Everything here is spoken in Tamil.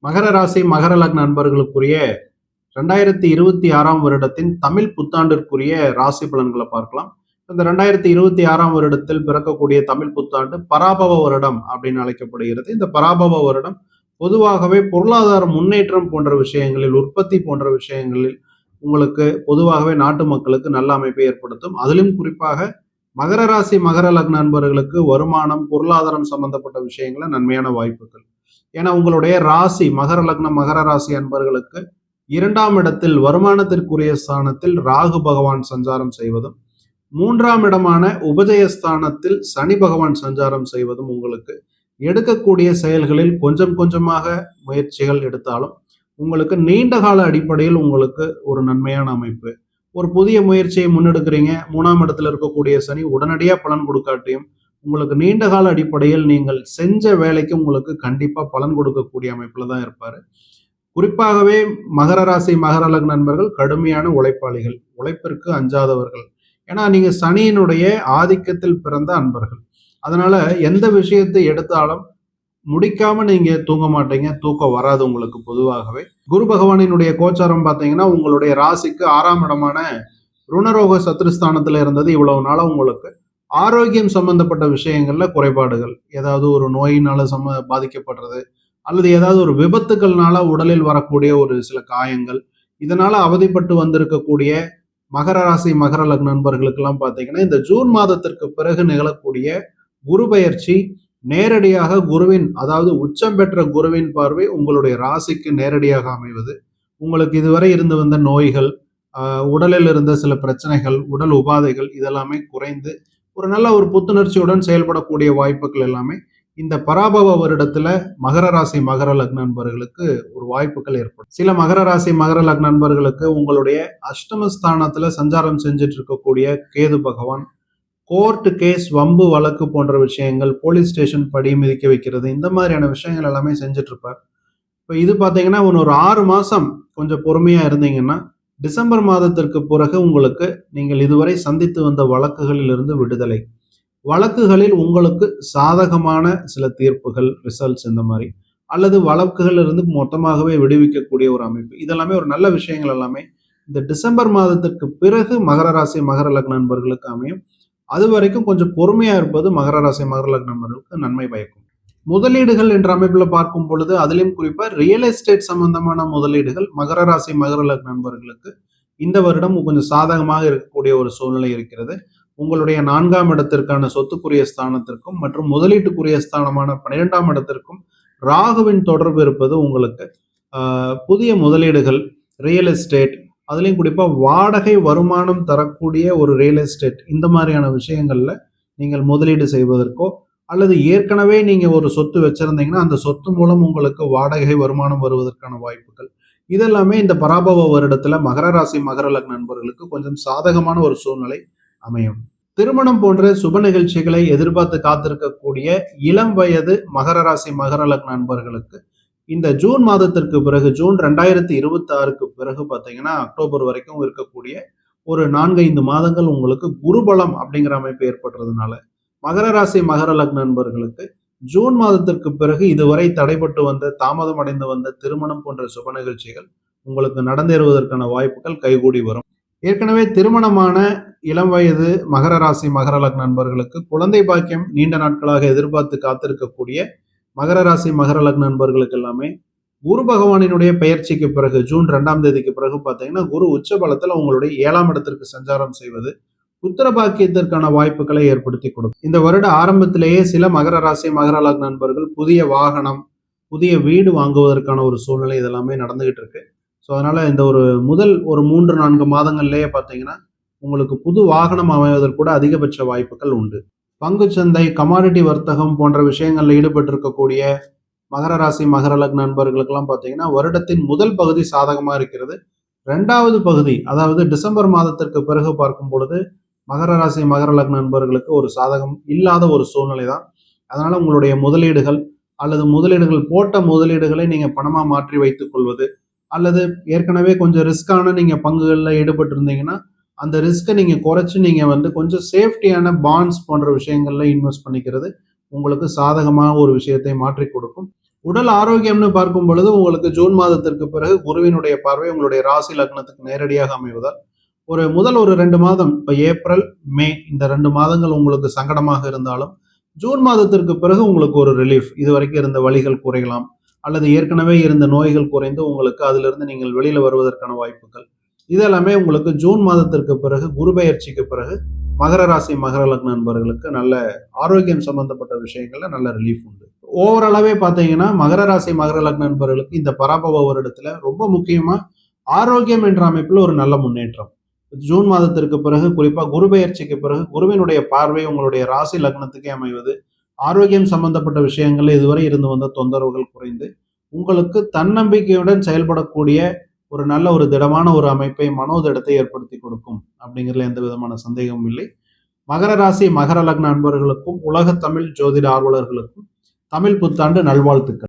மகர ராசி மகர லக்ன நண்பர்களுக்குரிய 2026 வருடத்தின் தமிழ் புத்தாண்டிற்குரிய ராசி பலன்களை பார்க்கலாம். இந்த 2026 வருடத்தில் பிறக்கக்கூடிய தமிழ் புத்தாண்டு பராபவ வருடம் அப்படின்னு அழைக்கப்படுகிறது. இந்த பராபவ வருடம் பொதுவாகவே பொருளாதார முன்னேற்றம் போன்ற விஷயங்களில், உற்பத்தி போன்ற விஷயங்களில் உங்களுக்கு பொதுவாகவே நாட்டு மக்களுக்கு நல்ல அமைப்பை ஏற்படுத்தும். அதிலும் குறிப்பாக மகர ராசி மகர லக்ன நண்பர்களுக்கு வருமானம், பொருளாதாரம் சம்பந்தப்பட்ட விஷயங்கள நன்மையான வாய்ப்புகள். ஏன்னா உங்களுடைய ராசி மகர லக்னம் மகர ராசி அன்பர்களுக்கு 2ஆம் இடத்தில் வருமானத்திற்குரிய ஸ்தானத்தில் ராகு பகவான் சஞ்சாரம் செய்வதும், 3ஆம் இடமான உபஜயஸ்தானத்தில் சனி பகவான் சஞ்சாரம் செய்வதும் உங்களுக்கு எடுக்கக்கூடிய செயல்களில் கொஞ்சம் கொஞ்சமாக முயற்சிகள் எடுத்தாலும் உங்களுக்கு நீண்ட கால அடிப்படையில் உங்களுக்கு ஒரு நன்மையான அமைப்பு. ஒரு புதிய முயற்சியை முன்னெடுக்கிறீங்க, 3ஆம் இடத்துல இருக்கக்கூடிய சனி உடனடியாக பலன் கொடுக்காட்டியும் உங்களுக்கு நீண்ட கால அடிப்படையில் நீங்கள் செஞ்ச வேலைக்கு உங்களுக்கு கண்டிப்பா பலன் கொடுக்கக்கூடிய அமைப்புல தான் இருப்பாரு. குறிப்பாகவே மகர ராசி மகர லக்ன நண்பர்கள் கடுமையான உழைப்பாளிகள், உழைப்பிற்கு அஞ்சாதவர்கள். ஏன்னா நீங்க சனியினுடைய ஆதிக்கத்தில் பிறந்த அன்பர்கள். அதனால எந்த விஷயத்தை எடுத்தாலும் முடிக்காம நீங்க தூங்க மாட்டீங்க, தூக்கம் வராது உங்களுக்கு. பொதுவாகவே குரு பகவானினுடைய கோச்சாரம் பார்த்தீங்கன்னா உங்களுடைய ராசிக்கு 6ஆம் இடமான ருணரோக சத்ருஸ்தானத்துல இருந்தது. இவ்வளவு நாளா உங்களுக்கு ஆரோக்கியம் சம்பந்தப்பட்ட விஷயங்கள்ல குறைபாடுகள், ஏதாவது ஒரு நோயினால பாதிக்கப்படுறது, அல்லது ஏதாவது ஒரு விபத்துக்கள்னால உடலில் வரக்கூடிய ஒரு சில காயங்கள், இதனால அவதிப்பட்டு வந்திருக்கக்கூடிய மகர ராசி மகர லக்ன நண்பர்களுக்கெல்லாம் பார்த்தீங்கன்னா இந்த ஜூன் மாதத்திற்கு பிறகு நிகழக்கூடிய குரு பெயர்ச்சி நேரடியாக குருவின், அதாவது உச்சம் பெற்ற குருவின் பார்வை உங்களுடைய ராசிக்கு நேரடியாக அமைவது, உங்களுக்கு இதுவரை இருந்து வந்த நோய்கள், உடலில் இருந்த சில பிரச்சனைகள், உடல் உபாதைகள் இதெல்லாமே குறைந்து ஒரு நல்ல ஒரு புத்துணர்ச்சியுடன் செயல்படக்கூடிய வாய்ப்புகள் எல்லாமே இந்த பராபவ வருடத்துல மகர ராசி மகர லக்ன நண்பர்களுக்கு ஒரு வாய்ப்புகள் ஏற்படும். சில மகர ராசி மகர லக்ன நண்பர்களுக்கு உங்களுடைய அஷ்டமஸ்தானத்துல சஞ்சாரம் செஞ்சுட்டு இருக்கக்கூடிய கேது பகவான் கோர்ட் கேஸ், வம்பு வழக்கு போன்ற விஷயங்கள், போலீஸ் ஸ்டேஷன் படி மிதிக்க வைக்கிறது, இந்த மாதிரியான விஷயங்கள் எல்லாமே செஞ்சுட்டு இருப்பார். இப்போ இது பார்த்தீங்கன்னா ஒரு 6 மாசம் கொஞ்சம் பொறுமையா இருந்தீங்கன்னா டிசம்பர் மாதத்திற்கு பிறகு உங்களுக்கு நீங்கள் இதுவரை சந்தித்து வந்த வழக்குகளில் இருந்து விடுதலை, வழக்குகளில் உங்களுக்கு சாதகமான சில தீர்ப்புகள், ரிசல்ட்ஸ் இந்த மாதிரி, அல்லது வழக்குகள் இருந்து மொத்தமாகவே விடுவிக்கக்கூடிய ஒரு அமைப்பு, இதெல்லாமே ஒரு நல்ல விஷயங்கள் எல்லாமே இந்த டிசம்பர் மாதத்திற்கு பிறகு மகர ராசி மகர லக்ன நண்பர்களுக்கு அமையும். அது வரைக்கும் கொஞ்சம் பொறுமையா இருப்பது மகர ராசி மகர லக்ன நண்பர்களுக்கு நன்மை பயக்கும். முதலீடுகள் என்ற அமைப்புல பார்க்கும் பொழுது அதிலும் குறிப்பா ரியல் எஸ்டேட் சம்பந்தமான முதலீடுகள் மகர ராசி மகர லக்ன நண்பர்களுக்கு இந்த வருடம் கொஞ்சம் சாதகமாக இருக்கக்கூடிய ஒரு சூழ்நிலை இருக்கிறது. உங்களுடைய 4ஆம் இடத்திற்கான சொத்துக்குரிய ஸ்தானத்திற்கும் மற்றும் முதலீட்டுக்குரிய ஸ்தானமான 12ஆம் இடத்திற்கும் ராகுவின் தொடர்பு இருப்பது உங்களுக்கு புதிய முதலீடுகள், ரியல் எஸ்டேட், அதுலேயும் குறிப்பாக வாடகை வருமானம் தரக்கூடிய ஒரு ரியல் எஸ்டேட், இந்த மாதிரியான விஷயங்கள்ல நீங்கள் முதலீடு செய்வதற்கோ, அல்லது ஏற்கனவே நீங்க ஒரு சொத்து வச்சிருந்தீங்கன்னா அந்த சொத்து மூலம் உங்களுக்கு வாடகை வருமானம் வருவதற்கான வாய்ப்புகள், இதெல்லாமே இந்த பராபவ வருடத்துல மகர ராசி மகர லக்ன நண்பர்களுக்கு கொஞ்சம் சாதகமான ஒரு சூழ்நிலை அமையும். திருமணம் போன்ற சுப நிகழ்ச்சிகளை எதிர்பார்த்து காத்திருக்கக்கூடிய இளம் வயது மகர ராசி மகர லக்ன நண்பர்களுக்கு இந்த ஜூன் மாதத்திற்கு பிறகு, ஜூன் 2026க்கு பிறகு பார்த்தீங்கன்னா அக்டோபர் வரைக்கும் இருக்கக்கூடிய ஒரு 4-5 மாதங்கள் உங்களுக்கு குருபலம் அப்படிங்கிற அமைப்பு ஏற்படுறதுனால மகர ராசி மகர லக்ன நண்பர்களுக்கு ஜூன் மாதத்திற்கு பிறகு இதுவரை தடைபட்டு வந்த, தாமதம் அடைந்து வந்த திருமணம் போன்ற சுப நிகழ்ச்சிகள் உங்களுக்கு நடந்தேறுவதற்கான வாய்ப்புகள் கைகூடி வரும். ஏற்கனவே திருமணமான இளம் வயது மகர ராசி மகர லக்ன நண்பர்களுக்கு குழந்தை பாக்கியம் நீண்ட நாட்களாக எதிர்பார்த்து காத்திருக்கக்கூடிய மகர ராசி மகர லக்ன நண்பர்களுக்கு எல்லாமே குரு பகவானினுடைய பெயர்ச்சிக்கு பிறகு ஜூன் 2ஆம் தேதிக்கு பிறகு பார்த்தீங்கன்னா குரு உச்ச பலத்தில் உங்களுடைய 7ஆம் இடத்திற்கு சஞ்சாரம் செய்வது புத்திர பாக்கியத்திற்கான வாய்ப்புகளை ஏற்படுத்தி கொடுக்கும். இந்த வருட ஆரம்பத்திலேயே சில மகர ராசி மகர லக்ன நண்பர்கள் புதிய வாகனம், புதிய வீடு வாங்குவதற்கான ஒரு சூழ்நிலை இதெல்லாமே நடந்துகிட்டு இருக்கு. ஸோ அதனால இந்த முதல் 3-4 மாதங்கள்லேயே பார்த்தீங்கன்னா உங்களுக்கு புது வாகனம் அமைவதற்கு கூட அதிகபட்ச வாய்ப்புகள் உண்டு. பங்குச்சந்தை, கமாடிட்டி வர்த்தகம் போன்ற விஷயங்களில் ஈடுபட்டிருக்கக்கூடிய மகர ராசி மகர லக்ன நண்பர்களுக்கெல்லாம் பார்த்தீங்கன்னா வருடத்தின் முதல் பகுதி சாதகமாக இருக்கிறது. 2வது பகுதி, அதாவது டிசம்பர் மாதத்திற்கு பிறகு பார்க்கும் பொழுது மகர ராசி மகர லக்ன நண்பர்களுக்கு ஒரு சாதகம் இல்லாத ஒரு சூழ்நிலை தான். அதனால உங்களுடைய முதலீடுகள் அல்லது முதலீடுகள் போட்ட முதலீடுகளை நீங்க பணமா மாற்றி வைத்துக் கொள்வது, அல்லது ஏற்கனவே கொஞ்சம் ரிஸ்கான நீங்க பங்குகளில் ஈடுபட்டு இருந்தீங்கன்னா அந்த ரிஸ்க்கை நீங்க குறைச்சு நீங்க கொஞ்சம் சேஃப்டியான பாண்ட்ஸ் போன்ற விஷயங்கள்ல இன்வெஸ்ட் பண்ணிக்கிறது உங்களுக்கு சாதகமான ஒரு விஷயத்தை மாற்றி கொடுக்கும். உடல் ஆரோக்கியம்னு பார்க்கும் பொழுது உங்களுக்கு ஜூன் மாதத்திற்கு பிறகு குருவினுடைய பார்வை உங்களுடைய ராசி லக்னத்துக்கு நேரடியாக அமைவதால் முதல் 2 மாதம், இப்ப ஏப்ரல், மே இந்த 2 மாதங்கள் உங்களுக்கு சங்கடமாக இருந்தாலும் ஜூன் மாதத்திற்கு பிறகு உங்களுக்கு ஒரு ரிலீஃப். இதுவரைக்கும் இருந்த வலிகள் குறையலாம், அல்லது ஏற்கனவே இருந்த நோய்கள் குறைந்து உங்களுக்கு அதிலிருந்து நீங்கள் வெளியில வருவதற்கான வாய்ப்புகள் இதெல்லாமே உங்களுக்கு ஜூன் மாதத்திற்கு பிறகு, குரு பெயர்ச்சிக்கு பிறகு மகர ராசி மகர லக்ன நண்பர்களுக்கு நல்ல ஆரோக்கியம் சம்பந்தப்பட்ட விஷயங்கள்ல நல்ல ரிலீஃப் உண்டு. ஓவராலாவே பாத்தீங்கன்னா மகர ராசி மகர லக்ன நண்பர்களுக்கு இந்த பராபவ வருடத்துல ரொம்ப முக்கியமா ஆரோக்கியம் என்ற அமைப்புல ஒரு நல்ல முன்னேற்றம். ஜூன் மாதத்திற்கு பிறகு, குறிப்பா குரு பெயர்ச்சிக்கு பிறகு குருவினுடைய பார்வை உங்களுடைய ராசி லக்னத்துக்கே அமைவது ஆரோக்கியம் சம்பந்தப்பட்ட விஷயங்கள்ல இதுவரை இருந்து வந்த தொந்தரவுகள் குறைந்து உங்களுக்கு தன்னம்பிக்கையுடன் செயல்படக்கூடிய ஒரு திடமான ஒரு அமைப்பை, மனோதிடத்தை ஏற்படுத்தி கொடுக்கும் அப்படிங்கிறதுல எந்த விதமான சந்தேகமும் இல்லை. மகர ராசி மகர லக்ன அன்பர்களுக்கும் உலக தமிழ் ஜோதிட ஆர்வலர்களுக்கும் தமிழ் புத்தாண்டு நல்வாழ்த்துக்கள்.